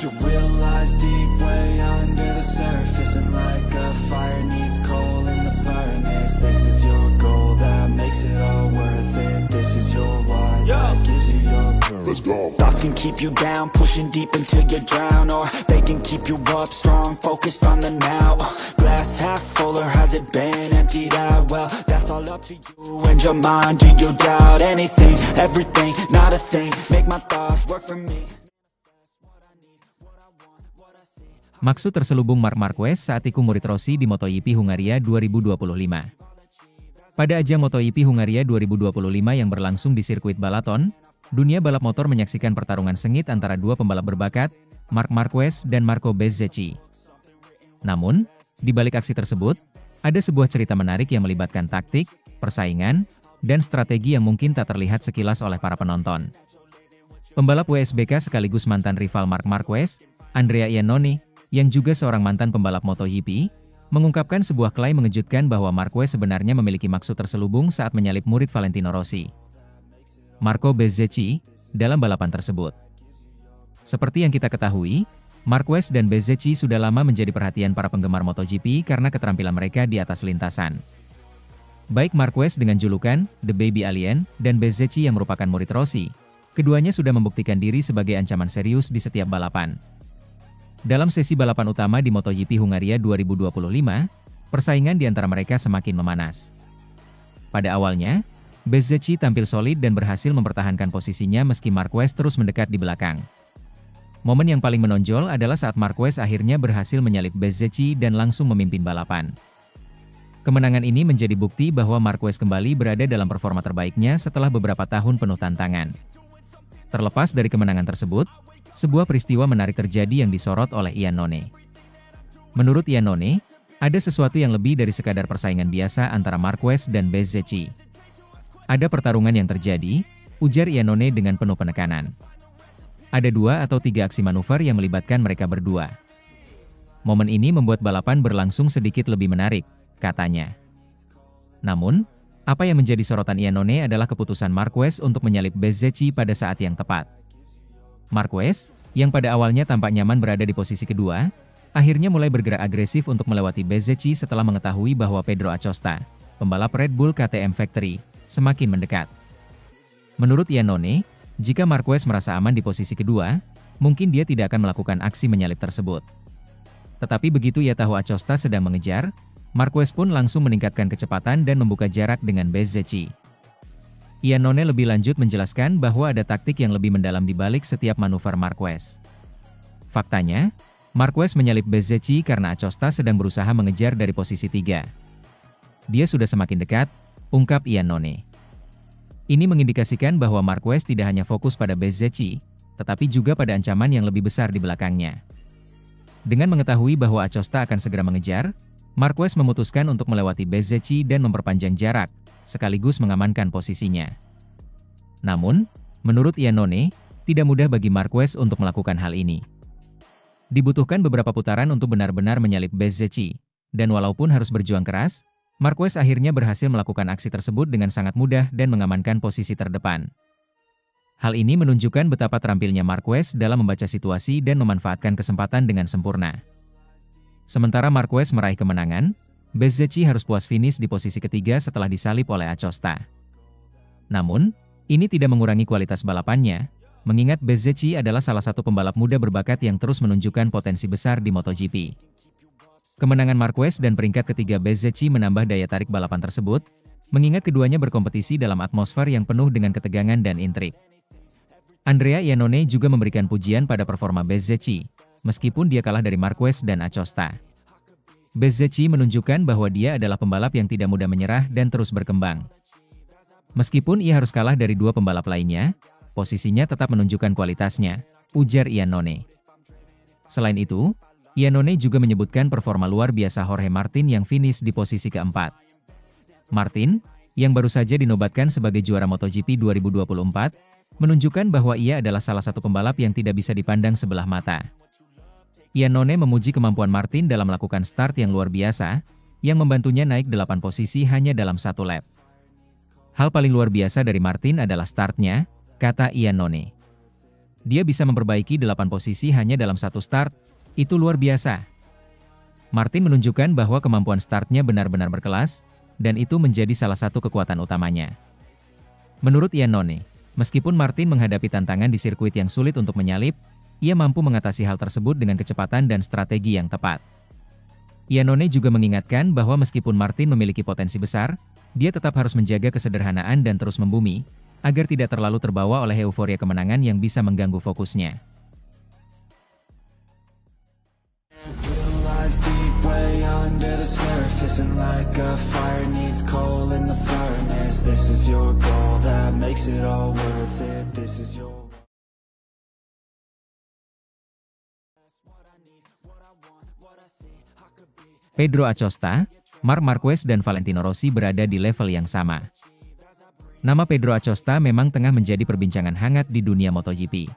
You realize deep way under the surface, and like a fire needs coal in the furnace. This is your goal that makes it all worth it. This is your why that gives you your purpose. Let's go. Thoughts can keep you down, pushing deep until you drown, or they can keep you up strong, focused on the now. Glass half full, or has it been emptied out? Well, that's all up to you and your mind. Do you doubt anything, everything, not a thing? Make my thoughts work for me. Maksud terselubung Marc Marquez saat ikut murid Rossi di MotoGP Hungaria 2025. Pada ajang MotoGP Hungaria 2025 yang berlangsung di sirkuit Balaton, dunia balap motor menyaksikan pertarungan sengit antara dua pembalap berbakat, Marc Marquez dan Marco Bezzecchi. Namun, di balik aksi tersebut, ada sebuah cerita menarik yang melibatkan taktik, persaingan, dan strategi yang mungkin tak terlihat sekilas oleh para penonton. Pembalap WSBK sekaligus mantan rival Marc Marquez, Andrea Iannone, yang juga seorang mantan pembalap MotoGP, mengungkapkan sebuah klaim mengejutkan bahwa Marquez sebenarnya memiliki maksud terselubung saat menyalip murid Valentino Rossi, Marco Bezzecchi, dalam balapan tersebut. Seperti yang kita ketahui, Marquez dan Bezzecchi sudah lama menjadi perhatian para penggemar MotoGP karena keterampilan mereka di atas lintasan. Baik Marquez dengan julukan The Baby Alien dan Bezzecchi yang merupakan murid Rossi, keduanya sudah membuktikan diri sebagai ancaman serius di setiap balapan. Dalam sesi balapan utama di MotoGP Hungaria 2025, persaingan di antara mereka semakin memanas. Pada awalnya, Bezzecchi tampil solid dan berhasil mempertahankan posisinya meski Marquez terus mendekat di belakang. Momen yang paling menonjol adalah saat Marquez akhirnya berhasil menyalip Bezzecchi dan langsung memimpin balapan. Kemenangan ini menjadi bukti bahwa Marquez kembali berada dalam performa terbaiknya setelah beberapa tahun penuh tantangan. Terlepas dari kemenangan tersebut, sebuah peristiwa menarik terjadi yang disorot oleh Iannone. Menurut Iannone, ada sesuatu yang lebih dari sekadar persaingan biasa antara Marquez dan Bezzecchi. Ada pertarungan yang terjadi, ujar Iannone dengan penuh penekanan. Ada 2 atau 3 aksi manuver yang melibatkan mereka berdua. Momen ini membuat balapan berlangsung sedikit lebih menarik, katanya. Namun, apa yang menjadi sorotan Iannone adalah keputusan Marquez untuk menyalip Bezzecchi pada saat yang tepat. Marquez, yang pada awalnya tampak nyaman berada di posisi kedua, akhirnya mulai bergerak agresif untuk melewati Bezzecchi setelah mengetahui bahwa Pedro Acosta, pembalap Red Bull KTM Factory, semakin mendekat. Menurut Iannone, jika Marquez merasa aman di posisi kedua, mungkin dia tidak akan melakukan aksi menyalip tersebut. Tetapi begitu ia tahu Acosta sedang mengejar, Marquez pun langsung meningkatkan kecepatan dan membuka jarak dengan Bezzecchi. Iannone lebih lanjut menjelaskan bahwa ada taktik yang lebih mendalam di balik setiap manuver Marquez. Faktanya, Marquez menyalip Bezzecchi karena Acosta sedang berusaha mengejar dari posisi 3. Dia sudah semakin dekat, ungkap Iannone. Ini mengindikasikan bahwa Marquez tidak hanya fokus pada Bezzecchi, tetapi juga pada ancaman yang lebih besar di belakangnya. Dengan mengetahui bahwa Acosta akan segera mengejar, Marquez memutuskan untuk melewati Bezzecchi dan memperpanjang jarak, sekaligus mengamankan posisinya. Namun, menurut Iannone, tidak mudah bagi Marquez untuk melakukan hal ini. Dibutuhkan beberapa putaran untuk benar-benar menyalip Bezzecchi, dan walaupun harus berjuang keras, Marquez akhirnya berhasil melakukan aksi tersebut dengan sangat mudah dan mengamankan posisi terdepan. Hal ini menunjukkan betapa terampilnya Marquez dalam membaca situasi dan memanfaatkan kesempatan dengan sempurna. Sementara Marquez meraih kemenangan, Bezzecchi harus puas finish di posisi ketiga setelah disalip oleh Acosta. Namun, ini tidak mengurangi kualitas balapannya, mengingat Bezzecchi adalah salah satu pembalap muda berbakat yang terus menunjukkan potensi besar di MotoGP. Kemenangan Marquez dan peringkat ketiga Bezzecchi menambah daya tarik balapan tersebut, mengingat keduanya berkompetisi dalam atmosfer yang penuh dengan ketegangan dan intrik. Andrea Iannone juga memberikan pujian pada performa Bezzecchi, meskipun dia kalah dari Marquez dan Acosta. Bezzecchi menunjukkan bahwa dia adalah pembalap yang tidak mudah menyerah dan terus berkembang. Meskipun ia harus kalah dari 2 pembalap lainnya, posisinya tetap menunjukkan kualitasnya, ujar Iannone. Selain itu, Iannone juga menyebutkan performa luar biasa Jorge Martin yang finish di posisi keempat. Martin, yang baru saja dinobatkan sebagai juara MotoGP 2024, menunjukkan bahwa ia adalah salah satu pembalap yang tidak bisa dipandang sebelah mata. Iannone memuji kemampuan Martin dalam melakukan start yang luar biasa, yang membantunya naik 8 posisi hanya dalam 1 lap. Hal paling luar biasa dari Martin adalah startnya, kata Iannone. Dia bisa memperbaiki 8 posisi hanya dalam satu start, itu luar biasa. Martin menunjukkan bahwa kemampuan startnya benar-benar berkelas, dan itu menjadi salah satu kekuatan utamanya. Menurut Iannone, meskipun Martin menghadapi tantangan di sirkuit yang sulit untuk menyalip, ia mampu mengatasi hal tersebut dengan kecepatan dan strategi yang tepat. Iannone juga mengingatkan bahwa meskipun Martin memiliki potensi besar, dia tetap harus menjaga kesederhanaan dan terus membumi, agar tidak terlalu terbawa oleh euforia kemenangan yang bisa mengganggu fokusnya. Pedro Acosta, Marc Marquez dan Valentino Rossi berada di level yang sama. Nama Pedro Acosta memang tengah menjadi perbincangan hangat di dunia MotoGP.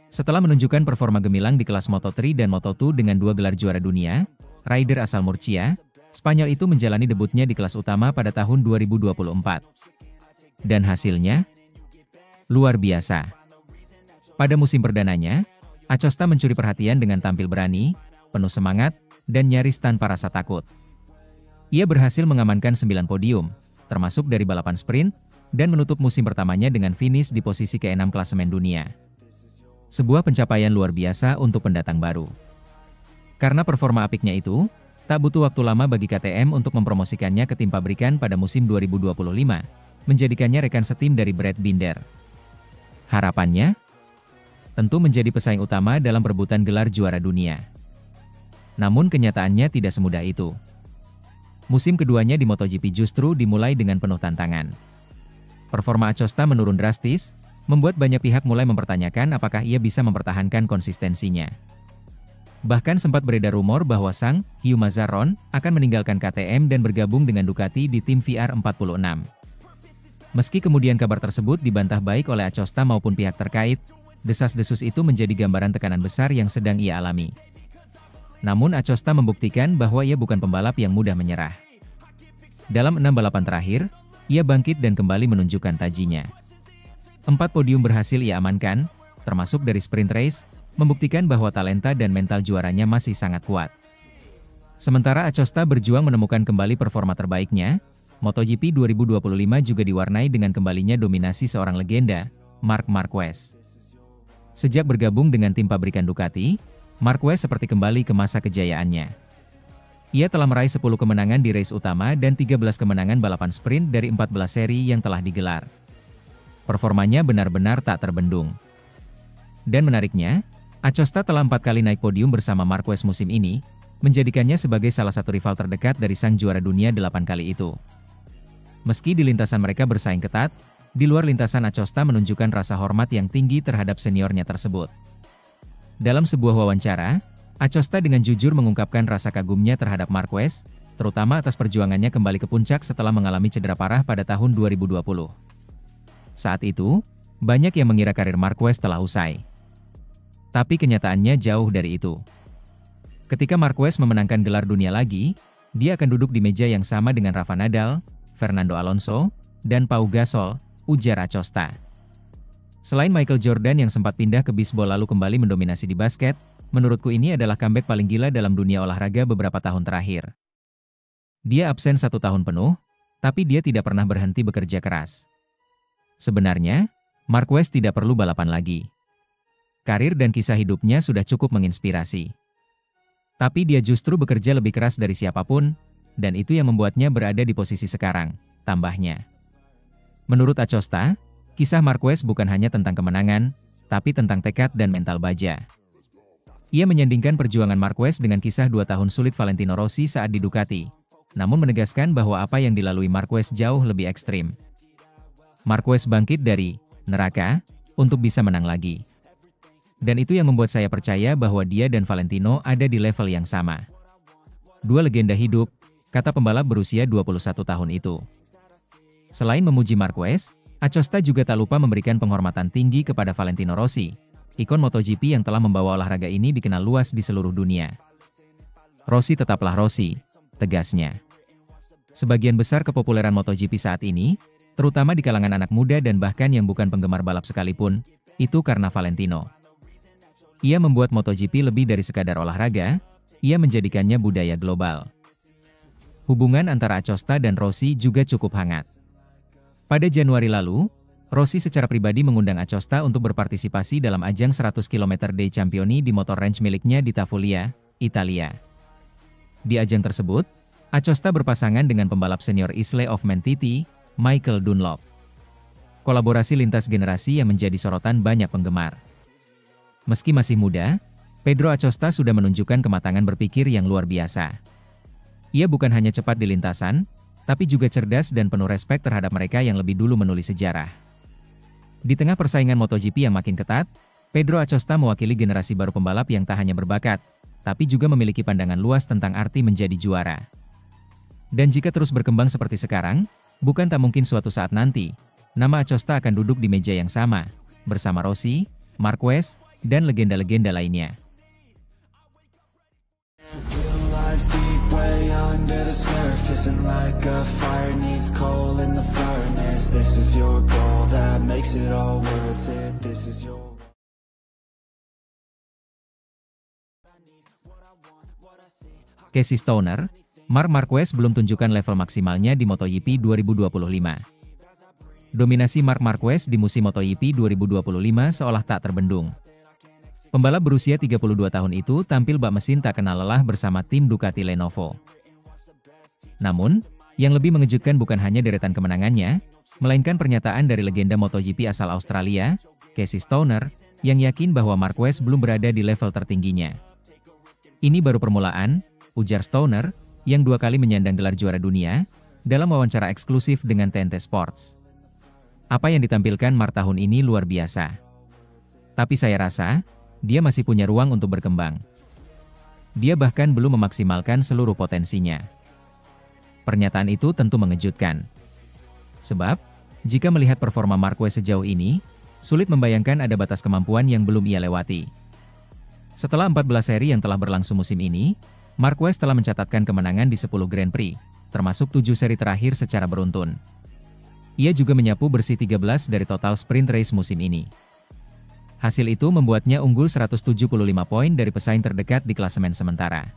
Setelah menunjukkan performa gemilang di kelas Moto3 dan Moto2 dengan 2 gelar juara dunia, rider asal Murcia, Spanyol itu menjalani debutnya di kelas utama pada tahun 2024. Dan hasilnya? Luar biasa. Pada musim perdananya, Acosta mencuri perhatian dengan tampil berani, penuh semangat, dan nyaris tanpa rasa takut. Ia berhasil mengamankan 9 podium, termasuk dari balapan sprint, dan menutup musim pertamanya dengan finish di posisi ke-6 klasemen dunia. Sebuah pencapaian luar biasa untuk pendatang baru. Karena performa apiknya itu, tak butuh waktu lama bagi KTM untuk mempromosikannya ke tim pabrikan pada musim 2025, menjadikannya rekan setim dari Brad Binder. Harapannya? Tentu menjadi pesaing utama dalam perebutan gelar juara dunia. Namun kenyataannya tidak semudah itu. Musim keduanya di MotoGP justru dimulai dengan penuh tantangan. Performa Acosta menurun drastis, membuat banyak pihak mulai mempertanyakan apakah ia bisa mempertahankan konsistensinya. Bahkan sempat beredar rumor bahwa sang Hugh Mazaron akan meninggalkan KTM dan bergabung dengan Ducati di tim VR46. Meski kemudian kabar tersebut dibantah baik oleh Acosta maupun pihak terkait, desas-desus itu menjadi gambaran tekanan besar yang sedang ia alami. Namun Acosta membuktikan bahwa ia bukan pembalap yang mudah menyerah. Dalam 6 balapan terakhir, ia bangkit dan kembali menunjukkan tajinya. 4 podium berhasil ia amankan, termasuk dari sprint race, membuktikan bahwa talenta dan mental juaranya masih sangat kuat. Sementara Acosta berjuang menemukan kembali performa terbaiknya, MotoGP 2025 juga diwarnai dengan kembalinya dominasi seorang legenda, Marc Marquez. Sejak bergabung dengan tim pabrikan Ducati, Marquez seperti kembali ke masa kejayaannya. Ia telah meraih 10 kemenangan di race utama dan 13 kemenangan balapan sprint dari 14 seri yang telah digelar. Performanya benar-benar tak terbendung. Dan menariknya, Acosta telah 4 kali naik podium bersama Marquez musim ini, menjadikannya sebagai salah satu rival terdekat dari sang juara dunia 8 kali itu. Meski di lintasan mereka bersaing ketat, di luar lintasan Acosta menunjukkan rasa hormat yang tinggi terhadap seniornya tersebut. Dalam sebuah wawancara, Acosta dengan jujur mengungkapkan rasa kagumnya terhadap Marquez, terutama atas perjuangannya kembali ke puncak setelah mengalami cedera parah pada tahun 2020. Saat itu, banyak yang mengira karir Marquez telah usai. Tapi kenyataannya jauh dari itu. Ketika Marquez memenangkan gelar dunia lagi, dia akan duduk di meja yang sama dengan Rafa Nadal, Fernando Alonso, dan Pau Gasol, ujar Acosta. Selain Michael Jordan yang sempat pindah ke bisbol lalu kembali mendominasi di basket, menurutku ini adalah comeback paling gila dalam dunia olahraga beberapa tahun terakhir. Dia absen 1 tahun penuh, tapi dia tidak pernah berhenti bekerja keras. Sebenarnya, Marquez tidak perlu balapan lagi. Karir dan kisah hidupnya sudah cukup menginspirasi. Tapi dia justru bekerja lebih keras dari siapapun, dan itu yang membuatnya berada di posisi sekarang, tambahnya. Menurut Acosta, kisah Marquez bukan hanya tentang kemenangan, tapi tentang tekad dan mental baja. Ia menyandingkan perjuangan Marquez dengan kisah 2 tahun sulit Valentino Rossi saat di Ducati, namun menegaskan bahwa apa yang dilalui Marquez jauh lebih ekstrim. Marquez bangkit dari neraka untuk bisa menang lagi. Dan itu yang membuat saya percaya bahwa dia dan Valentino ada di level yang sama. 2 legenda hidup, kata pembalap berusia 21 tahun itu. Selain memuji Marquez, Acosta juga tak lupa memberikan penghormatan tinggi kepada Valentino Rossi, ikon MotoGP yang telah membawa olahraga ini dikenal luas di seluruh dunia. Rossi tetaplah Rossi, tegasnya. Sebagian besar kepopuleran MotoGP saat ini, terutama di kalangan anak muda dan bahkan yang bukan penggemar balap sekalipun, itu karena Valentino. Ia membuat MotoGP lebih dari sekadar olahraga, ia menjadikannya budaya global. Hubungan antara Acosta dan Rossi juga cukup hangat. Pada Januari lalu, Rossi secara pribadi mengundang Acosta untuk berpartisipasi dalam ajang 100 km dei Campioni di motor ranch miliknya di Tavullia, Italia. Di ajang tersebut, Acosta berpasangan dengan pembalap senior Isle of Man TT, Michael Dunlop. Kolaborasi lintas generasi yang menjadi sorotan banyak penggemar. Meski masih muda, Pedro Acosta sudah menunjukkan kematangan berpikir yang luar biasa. Ia bukan hanya cepat di lintasan, tapi juga cerdas dan penuh respek terhadap mereka yang lebih dulu menulis sejarah. Di tengah persaingan MotoGP yang makin ketat, Pedro Acosta mewakili generasi baru pembalap yang tak hanya berbakat, tapi juga memiliki pandangan luas tentang arti menjadi juara. Dan jika terus berkembang seperti sekarang, bukan tak mungkin suatu saat nanti, nama Acosta akan duduk di meja yang sama, bersama Rossi, Marquez, dan legenda-legenda lainnya. Deep way under the surface, and like a fire needs coal in the furnace. This is your goal that makes it all worth it. This is your Casey Stoner, Marc Marquez belum tunjukkan level maksimalnya di MotoGP 2025. Dominasi Marc Marquez di musim MotoGP 2025 seolah tak terbendung. Pembalap berusia 32 tahun itu tampil bak mesin tak kenal lelah bersama tim Ducati Lenovo. Namun, yang lebih mengejutkan bukan hanya deretan kemenangannya, melainkan pernyataan dari legenda MotoGP asal Australia, Casey Stoner, yang yakin bahwa Marquez belum berada di level tertingginya. Ini baru permulaan, ujar Stoner, yang 2 kali menyandang gelar juara dunia, dalam wawancara eksklusif dengan TNT Sports. Apa yang ditampilkan Marc tahun ini luar biasa. Tapi saya rasa, dia masih punya ruang untuk berkembang. Dia bahkan belum memaksimalkan seluruh potensinya. Pernyataan itu tentu mengejutkan. Sebab, jika melihat performa Marquez sejauh ini, sulit membayangkan ada batas kemampuan yang belum ia lewati. Setelah 14 seri yang telah berlangsung musim ini, Marquez telah mencatatkan kemenangan di 10 Grand Prix, termasuk 7 seri terakhir secara beruntun. Ia juga menyapu bersih 13 dari total sprint race musim ini. Hasil itu membuatnya unggul 175 poin dari pesaing terdekat di klasemen sementara.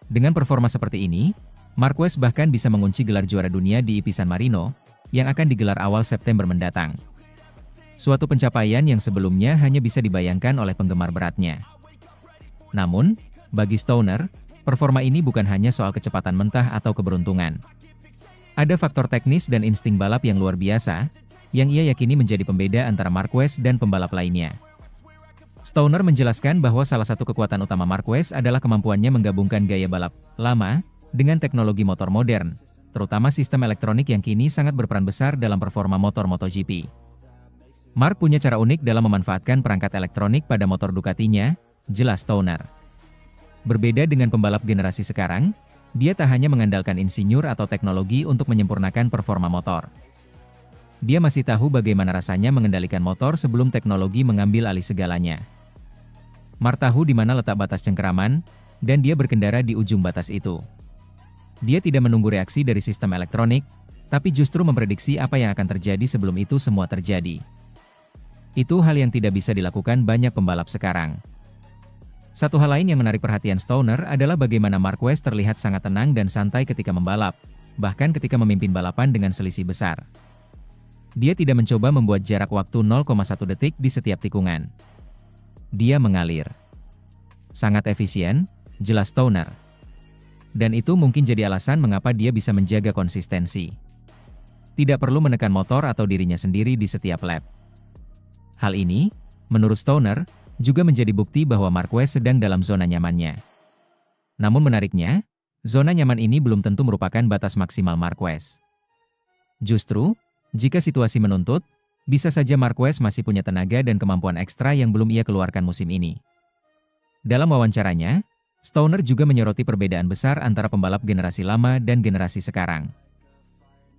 Dengan performa seperti ini, Marquez bahkan bisa mengunci gelar juara dunia di IP San Marino, yang akan digelar awal September mendatang. Suatu pencapaian yang sebelumnya hanya bisa dibayangkan oleh penggemar beratnya. Namun, bagi Stoner, performa ini bukan hanya soal kecepatan mentah atau keberuntungan. Ada faktor teknis dan insting balap yang luar biasa, yang ia yakini menjadi pembeda antara Marquez dan pembalap lainnya. Stoner menjelaskan bahwa salah satu kekuatan utama Marquez adalah kemampuannya menggabungkan gaya balap lama dengan teknologi motor modern, terutama sistem elektronik yang kini sangat berperan besar dalam performa motor MotoGP. Marc punya cara unik dalam memanfaatkan perangkat elektronik pada motor Ducatinya, jelas Stoner. Berbeda dengan pembalap generasi sekarang, dia tak hanya mengandalkan insinyur atau teknologi untuk menyempurnakan performa motor. Dia masih tahu bagaimana rasanya mengendalikan motor sebelum teknologi mengambil alih segalanya. Marc tahu di mana letak batas cengkeraman, dan dia berkendara di ujung batas itu. Dia tidak menunggu reaksi dari sistem elektronik, tapi justru memprediksi apa yang akan terjadi sebelum itu semua terjadi. Itu hal yang tidak bisa dilakukan banyak pembalap sekarang. Satu hal lain yang menarik perhatian Stoner adalah bagaimana Marquez terlihat sangat tenang dan santai ketika membalap, bahkan ketika memimpin balapan dengan selisih besar. Dia tidak mencoba membuat jarak waktu 0,1 detik di setiap tikungan. Dia mengalir. Sangat efisien, jelas Stoner. Dan itu mungkin jadi alasan mengapa dia bisa menjaga konsistensi. Tidak perlu menekan motor atau dirinya sendiri di setiap lap. Hal ini, menurut Stoner, juga menjadi bukti bahwa Marquez sedang dalam zona nyamannya. Namun menariknya, zona nyaman ini belum tentu merupakan batas maksimal Marquez. Justru, jika situasi menuntut, bisa saja Marquez masih punya tenaga dan kemampuan ekstra yang belum ia keluarkan musim ini. Dalam wawancaranya, Stoner juga menyoroti perbedaan besar antara pembalap generasi lama dan generasi sekarang.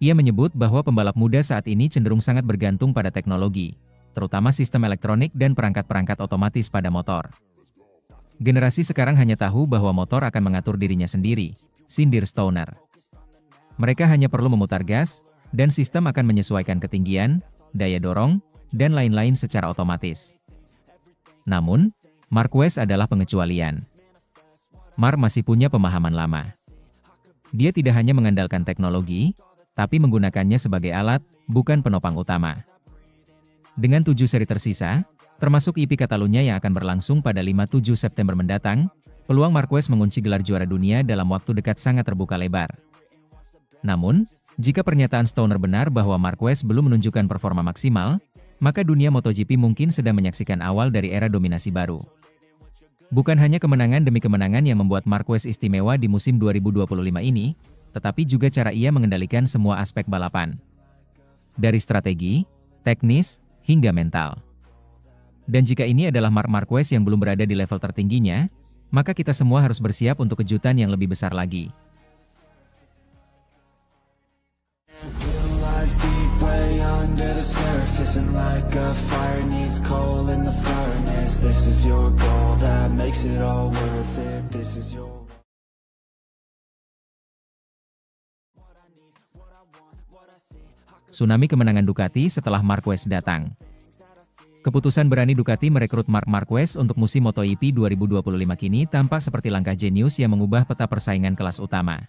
Ia menyebut bahwa pembalap muda saat ini cenderung sangat bergantung pada teknologi, terutama sistem elektronik dan perangkat-perangkat otomatis pada motor. Generasi sekarang hanya tahu bahwa motor akan mengatur dirinya sendiri, sindir Stoner. Mereka hanya perlu memutar gas, dan sistem akan menyesuaikan ketinggian, daya dorong, dan lain-lain secara otomatis. Namun, Marquez adalah pengecualian. Mark masih punya pemahaman lama. Dia tidak hanya mengandalkan teknologi, tapi menggunakannya sebagai alat, bukan penopang utama. Dengan 7 seri tersisa, termasuk IP Catalunya yang akan berlangsung pada 5-7 September mendatang, peluang Marquez mengunci gelar juara dunia dalam waktu dekat sangat terbuka lebar. Namun, jika pernyataan Stoner benar bahwa Marquez belum menunjukkan performa maksimal, maka dunia MotoGP mungkin sedang menyaksikan awal dari era dominasi baru. Bukan hanya kemenangan demi kemenangan yang membuat Marquez istimewa di musim 2025 ini, tetapi juga cara ia mengendalikan semua aspek balapan. Dari strategi, teknis, hingga mental. Dan jika ini adalah Marc Marquez yang belum berada di level tertingginya, maka kita semua harus bersiap untuk kejutan yang lebih besar lagi. Deep way under the surface, and like a fire needs coal in the furnace. This is your goal that makes it all worth it. This is your tsunami kemenangan Ducati setelah Marquez datang. Keputusan berani Ducati merekrut Marc Marquez untuk musim MotoGP 2025 kini tampak seperti langkah jenius yang mengubah peta persaingan kelas utama.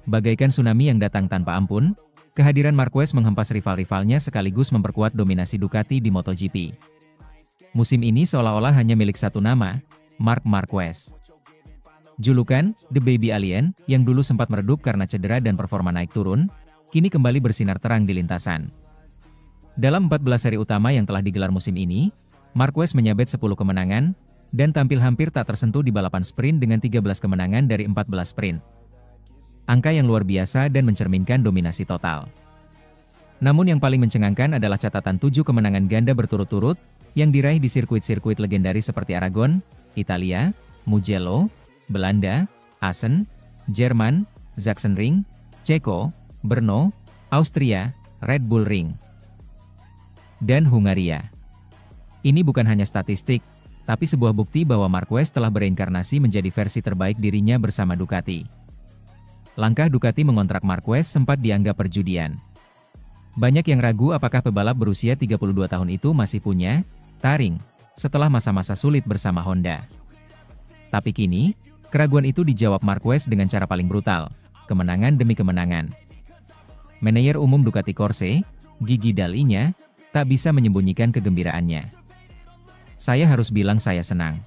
Bagaikan tsunami yang datang tanpa ampun, kehadiran Marquez menghempas rival-rivalnya sekaligus memperkuat dominasi Ducati di MotoGP. Musim ini seolah-olah hanya milik satu nama, Marc Marquez. Julukan, The Baby Alien, yang dulu sempat meredup karena cedera dan performa naik turun, kini kembali bersinar terang di lintasan. Dalam 14 seri utama yang telah digelar musim ini, Marquez menyabet 10 kemenangan, dan tampil hampir tak tersentuh di balapan sprint dengan 13 kemenangan dari 14 sprint. Angka yang luar biasa dan mencerminkan dominasi total. Namun yang paling mencengangkan adalah catatan 7 kemenangan ganda berturut-turut yang diraih di sirkuit-sirkuit legendaris seperti Aragon, Italia, Mugello, Belanda, Assen, Jerman, Sachsenring, Ceko, Brno, Austria, Red Bull Ring, dan Hungaria. Ini bukan hanya statistik, tapi sebuah bukti bahwa Marquez telah bereinkarnasi menjadi versi terbaik dirinya bersama Ducati. Langkah Ducati mengontrak Marquez sempat dianggap perjudian. Banyak yang ragu apakah pebalap berusia 32 tahun itu masih punya taring setelah masa-masa sulit bersama Honda. Tapi kini, keraguan itu dijawab Marquez dengan cara paling brutal, kemenangan demi kemenangan. Manajer umum Ducati Corse, Gigi Dall'Igna, tak bisa menyembunyikan kegembiraannya. Saya harus bilang saya senang.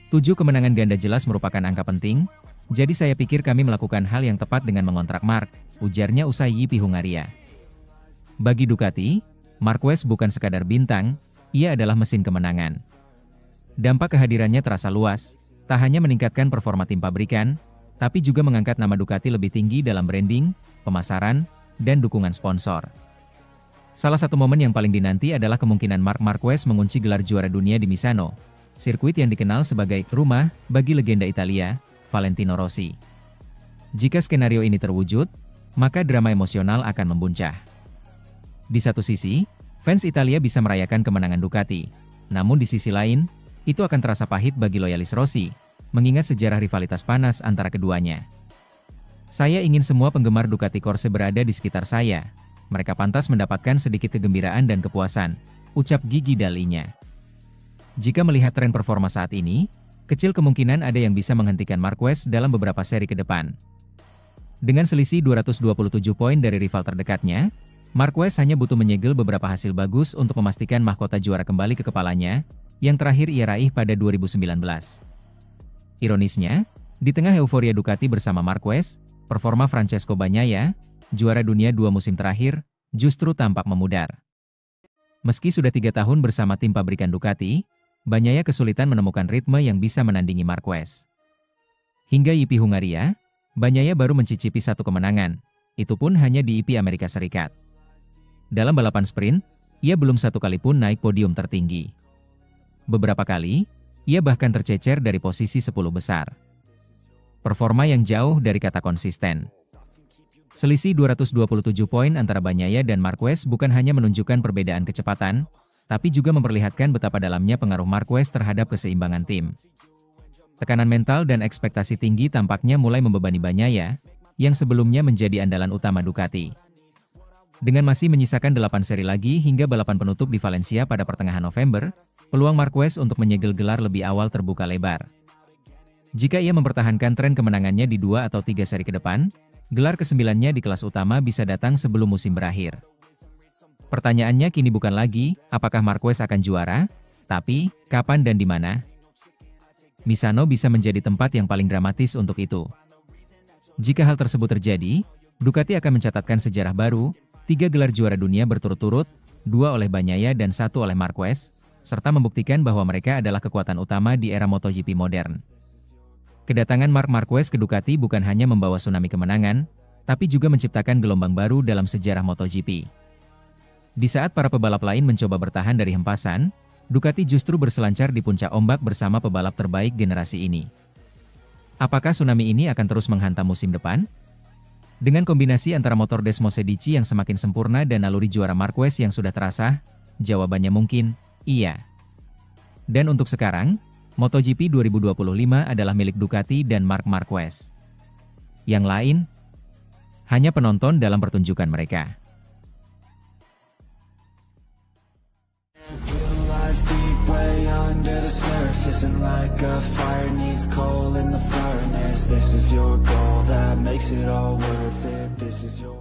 7 kemenangan ganda jelas merupakan angka penting, jadi saya pikir kami melakukan hal yang tepat dengan mengontrak Marc, ujarnya usai GP Hungaria. Bagi Ducati, Marquez bukan sekadar bintang, ia adalah mesin kemenangan. Dampak kehadirannya terasa luas, tak hanya meningkatkan performa tim pabrikan, tapi juga mengangkat nama Ducati lebih tinggi dalam branding, pemasaran, dan dukungan sponsor. Salah satu momen yang paling dinanti adalah kemungkinan Marc Marquez mengunci gelar juara dunia di Misano, sirkuit yang dikenal sebagai rumah bagi legenda Italia, Valentino Rossi. Jika skenario ini terwujud, maka drama emosional akan membuncah. Di satu sisi, fans Italia bisa merayakan kemenangan Ducati, namun di sisi lain, itu akan terasa pahit bagi loyalis Rossi, mengingat sejarah rivalitas panas antara keduanya. Saya ingin semua penggemar Ducati Corse berada di sekitar saya, mereka pantas mendapatkan sedikit kegembiraan dan kepuasan, ucap Gigi Dall'Igna. Jika melihat tren performa saat ini, kecil kemungkinan ada yang bisa menghentikan Marquez dalam beberapa seri ke depan. Dengan selisih 227 poin dari rival terdekatnya, Marquez hanya butuh menyegel beberapa hasil bagus untuk memastikan mahkota juara kembali ke kepalanya, yang terakhir ia raih pada 2019. Ironisnya, di tengah euforia Ducati bersama Marquez, performa Francesco Bagnaia, juara dunia 2 musim terakhir, justru tampak memudar. Meski sudah 3 tahun bersama tim pabrikan Ducati, Bagnaia kesulitan menemukan ritme yang bisa menandingi Marquez. Hingga GP Hungaria, Bagnaia baru mencicipi 1 kemenangan, itu pun hanya di GP Amerika Serikat. Dalam balapan sprint, ia belum 1 kali pun naik podium tertinggi. Beberapa kali, ia bahkan tercecer dari posisi 10 besar. Performa yang jauh dari kata konsisten. Selisih 227 poin antara Bagnaia dan Marquez bukan hanya menunjukkan perbedaan kecepatan, tapi juga memperlihatkan betapa dalamnya pengaruh Marquez terhadap keseimbangan tim. Tekanan mental dan ekspektasi tinggi tampaknya mulai membebani Bagnaia, yang sebelumnya menjadi andalan utama Ducati. Dengan masih menyisakan 8 seri lagi hingga balapan penutup di Valencia pada pertengahan November, peluang Marquez untuk menyegel gelar lebih awal terbuka lebar. Jika ia mempertahankan tren kemenangannya di 2 atau 3 seri ke depan, gelar ke-9-nya di kelas utama bisa datang sebelum musim berakhir. Pertanyaannya kini bukan lagi, apakah Marquez akan juara, tapi, kapan dan di mana? Misano bisa menjadi tempat yang paling dramatis untuk itu. Jika hal tersebut terjadi, Ducati akan mencatatkan sejarah baru, 3 gelar juara dunia berturut-turut, 2 oleh Bagnaia dan 1 oleh Marquez, serta membuktikan bahwa mereka adalah kekuatan utama di era MotoGP modern. Kedatangan Marc Marquez ke Ducati bukan hanya membawa tsunami kemenangan, tapi juga menciptakan gelombang baru dalam sejarah MotoGP. Di saat para pebalap lain mencoba bertahan dari hempasan, Ducati justru berselancar di puncak ombak bersama pebalap terbaik generasi ini. Apakah tsunami ini akan terus menghantam musim depan? Dengan kombinasi antara motor Desmosedici yang semakin sempurna dan naluri juara Marquez yang sudah terasa, jawabannya mungkin, iya. Dan untuk sekarang, MotoGP 2025 adalah milik Ducati dan Marc Marquez. Yang lain, hanya penonton dalam pertunjukan mereka. Deep way under the surface, and like a fire needs coal in the furnace. This is your goal that makes it all worth it. This is your